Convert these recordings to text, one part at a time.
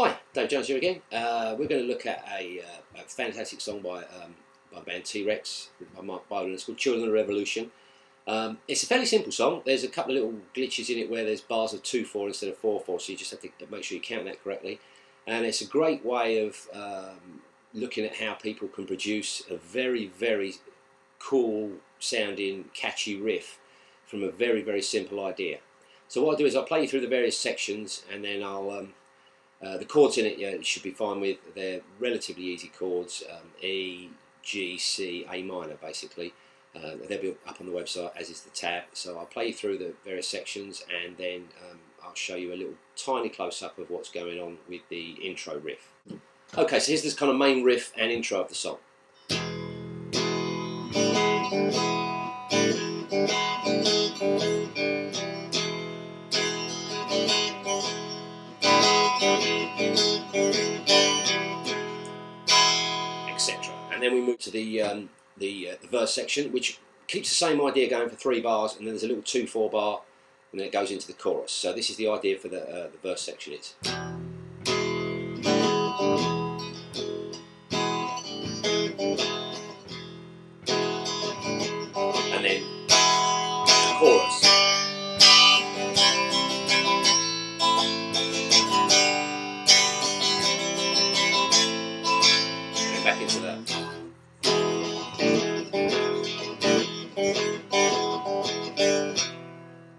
Hi, Dave Jones here again. We're going to look at a fantastic song by the band T-Rex, by Mark Bolan. It's called Children of the Revolution. It's a fairly simple song. There's a couple of little glitches in it where there's bars of 2/4 instead of 4/4, so you just have to make sure you count that correctly. And it's a great way of looking at how people can produce a very, very cool sounding, catchy riff from a very, very simple idea. So what I'll do is I'll play you through the various sections, and then I'll the chords in it, you should be fine with. They're relatively easy chords, E, G, C, A minor basically. They'll be up on the website, as is the tab. So I'll play you through the various sections, and then I'll show you a little tiny close-up of what's going on with the intro riff. Okay, so here's this kind of main riff and intro of the song. Etc. And then we move to the verse section, which keeps the same idea going for 3 bars, and then there's a little 2/4 bar, and then it goes into the chorus. So this is the idea for the verse section. It's and then the chorus. And then back into that.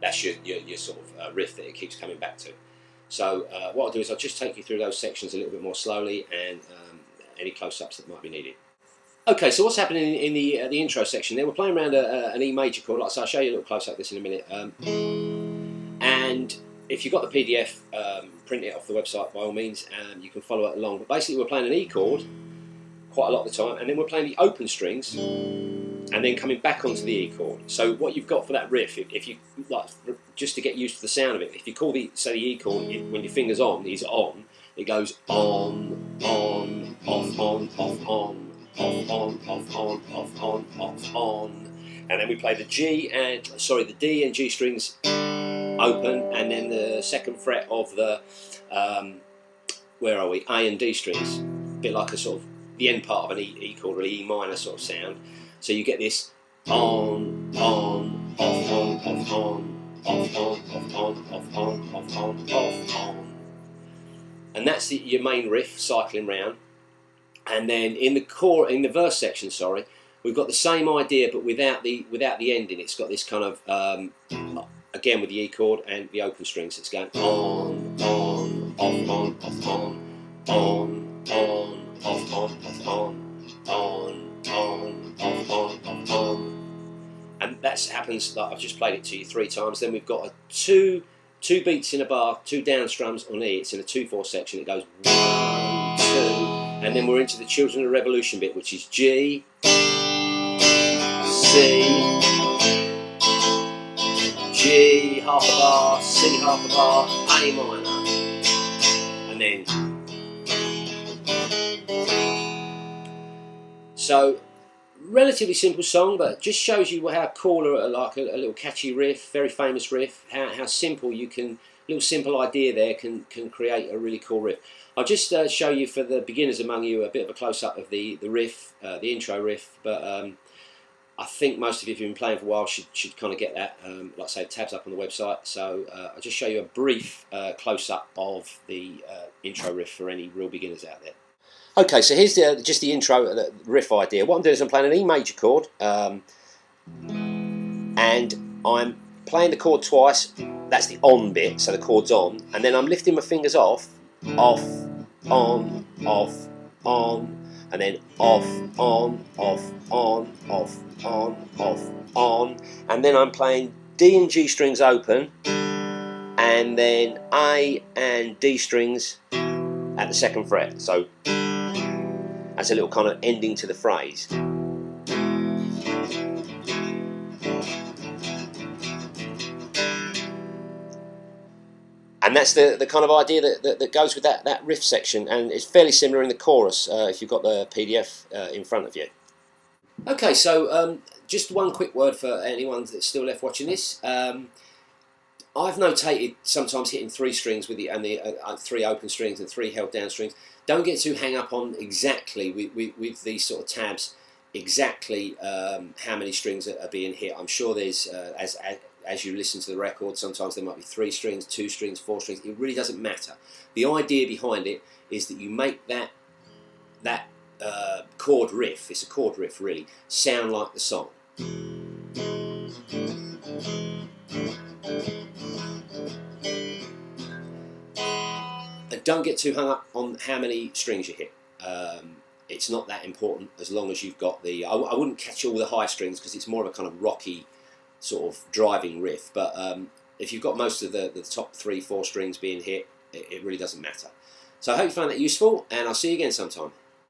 That's your sort of riff that it keeps coming back to. So what I'll do is I'll just take you through those sections a little bit more slowly, and any close-ups that might be needed. Okay, so what's happening in the intro section there? We're playing around an E major chord. Like I say, I'll show you a little close-up of this in a minute. And if you've got the PDF, print it off the website by all means, and you can follow it along. But basically we're playing an E chord quite a lot of the time, and then we're playing the open strings, and then coming back onto the E chord. So what you've got for that riff, if you like, just to get used to the sound of it, if you call the E chord, when your finger's on, is on, it goes on, off, on, off, on, off, on, off, on, off, on, off, on, and then we play the the D and G strings open, and then the 2nd fret of the where are we? A and D strings, a bit like a sort of the end part of an E chord, or E minor sort of sound. So you get this on, off, on, off, on, off, on, off, on, off, on, off, on, off, on. And that's your main riff cycling round. And then in the verse section, we've got the same idea but without the ending. It's got this kind of again with the E chord and the open strings. It's going on, off, on, off, on, off, on, off, on, off, on, and that happens. Like I've just played it to you 3 times. Then we've got two beats in a bar, 2 down strums on E. It's in a 2/4 section. It goes 1, 2, and then we're into the Children of the Revolution bit, which is G, C, G half a bar, C half a bar, A minor, and then. So, relatively simple song, but just shows you how cool, like a little catchy riff, very famous riff, how simple you can, little simple idea there can create a really cool riff. I'll just show you, for the beginners among you, a bit of a close-up of the riff, the intro riff, but I think most of you, if you've been playing for a while, should kind of get that. Like I say, tabs up on the website, so I'll just show you a brief close-up of the intro riff for any real beginners out there. Okay, so here's just the intro, the riff idea. What I'm doing is I'm playing an E major chord, and I'm playing the chord twice. That's the on bit, so the chord's on, and then I'm lifting my fingers off, on, off, on, and then off, on, off, on, off, on, off, on, and then I'm playing D and G strings open, and then A and D strings at the 2nd fret. So that's a little kind of ending to the phrase. And that's the kind of idea that goes with that riff section, and it's fairly similar in the chorus if you've got the PDF in front of you. Okay, so just one quick word for anyone that's still left watching this. I've notated sometimes hitting 3 strings with the 3 open strings and 3 held down strings. Don't get too hang up on exactly with these sort of tabs exactly how many strings are being hit. I'm sure there's as you listen to the record, sometimes there might be 3 strings, 2 strings, 4 strings. It really doesn't matter. The idea behind it is that you make that chord riff, it's a chord riff really, sound like the song. And don't get too hung up on how many strings you hit. It's not that important as long as you've got the... I wouldn't catch all the high strings because it's more of a kind of rocky sort of driving riff, but if you've got most of the top 3, 4 strings being hit, it really doesn't matter. So I hope you found that useful, and I'll see you again sometime.